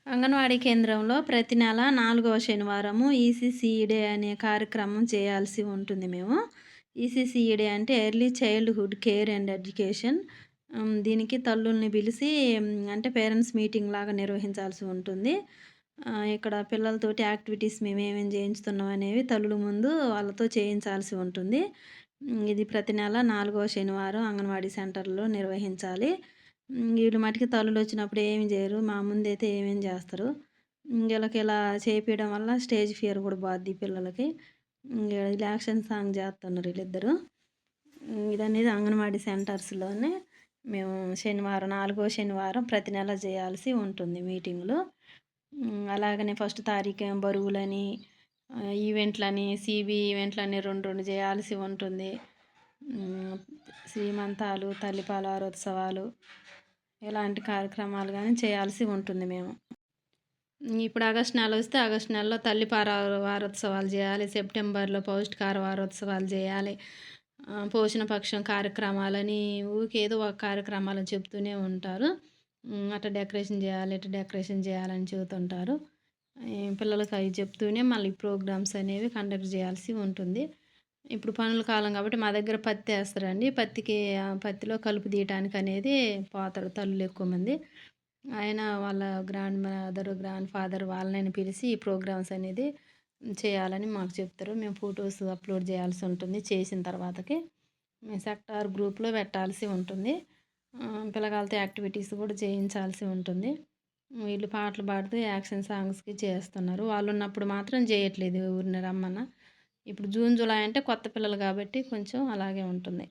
అంగన్వాడీ కేంద్రంలో ప్రతి నెల 4వ శనివారము ఈసీసీఈడే అనే కార్యక్రమం చేయాల్సి ఉంటుంది మేము. ఈసీసీఈడే అంటే early childhood care and education. దీనికి తల్లుల్ని పిలిసి అంటే పేరెంట్స్ మీటింగ్ లాగా నిర్వహించాల్సి ఉంటుంది. ఇక్కడ పిల్లలతోటి యాక్టివిటీస్ మేమేమేం చేయించుతున్నాం అనేవి తల్లుల ముందు వాళ్ళతో చేయించాల్సి ఉంటుంది. ఇది ప్రతి నెల 4వ శనివారం అంగన్వాడీ సెంటర్‌లో నిర్వహించాలి. వీళ్ళు మటికి తల్లులొచ్చినప్పుడు ఏమి జేయరు. మా ముందైతే ఏమేం జేస్తరు. ఈళ్ళకి ఇలా చేపియడం వల్ల స్టేజ్ ఫియర్ గూడా పోద్ది పిల్లలకి. ఇలా యాక్షన్ సాంగ్ జేత్తన్నారు ఈళ్ళిద్దరు. ఇదనేది అంగన్వాడీ సెంటర్స్‌లోనే మేము శనివారం, 4గో శనివారం ప్రతి నెల జేయాల్సి ఉంటుంది మీటింగులు. అలాగనే ఫస్ట్ తారీఖేమో బరువులని, ఈవెంట్లని, సీబీ ఈవెంట్లని 2, 2 జేయాల్సి ఉంటుంది. సీమంతాలు, తల్లిపాల వారోత్సవాలు ఇలాంటి కార్యక్రమాలు గాని చేయాల్సి ఉంటుంది మేము. ఇప్పుడు ఆగస్టు నెలొస్తే ఆగస్టు నెలలో తల్లిపాల వారోత్సవాలు జేయాలి. సెప్టెంబర్‌లో పౌష్టికాహార వారోత్సవాలు జేయాలి. పోషణ పక్షం కార్యక్రమాలని ఊకే ఏదో ఒక కార్యక్రమాలను చెప్తూనే ఉంటారు. అటు డెకరేషన్ జేయాలి, ఇటు డెకరేషన్ జేయాలని చెబుతుంటారు. పిల్లలకి అయి చెప్తూనే మళ్ళీ ప్రోగ్రామ్స్ అనేవి కండక్ట్ జేయాల్సి ఉంటుంది. ఇప్పుడు పనుల కాలం కాబట్టి మా దగ్గర పత్తేస్తారండి. పత్తిలో కలుపు తీయటానికనేది పోతారు తల్లులు ఎక్కువ మంది. ఆయన వాళ్ళ గ్రాండ్ మదర్, గ్రాండ్ ఫాదర్ వాళ్ళని పిలిచి ఈ ప్రోగ్రామ్స్ అనేది చేయాలని మాకు చెప్తారు. మేము ఫోటోస్ అప్‌లోడ్ చేయాల్సి ఉంటుంది. చేసిన తర్వాతకి మేము సెక్టార్ గ్రూప్‌లో పెట్టాల్సి ఉంటుంది. పిల్లగాళ్ళతో యాక్టివిటీస్ కూడా చేయించాల్సి ఉంటుంది. వీళ్ళు పాటలు పాడుతూ యాక్షన్ సాంగ్స్‌కి చేస్తున్నారు. వాళ్ళున్నప్పుడు మాత్రం చేయట్లేదు ఎవరిని రమ్మన్నా. ఇప్పుడు జూన్, జూలై అంటే కొత్త పిల్లలు కాబట్టి కొంచెం అలాగే ఉంటుంది.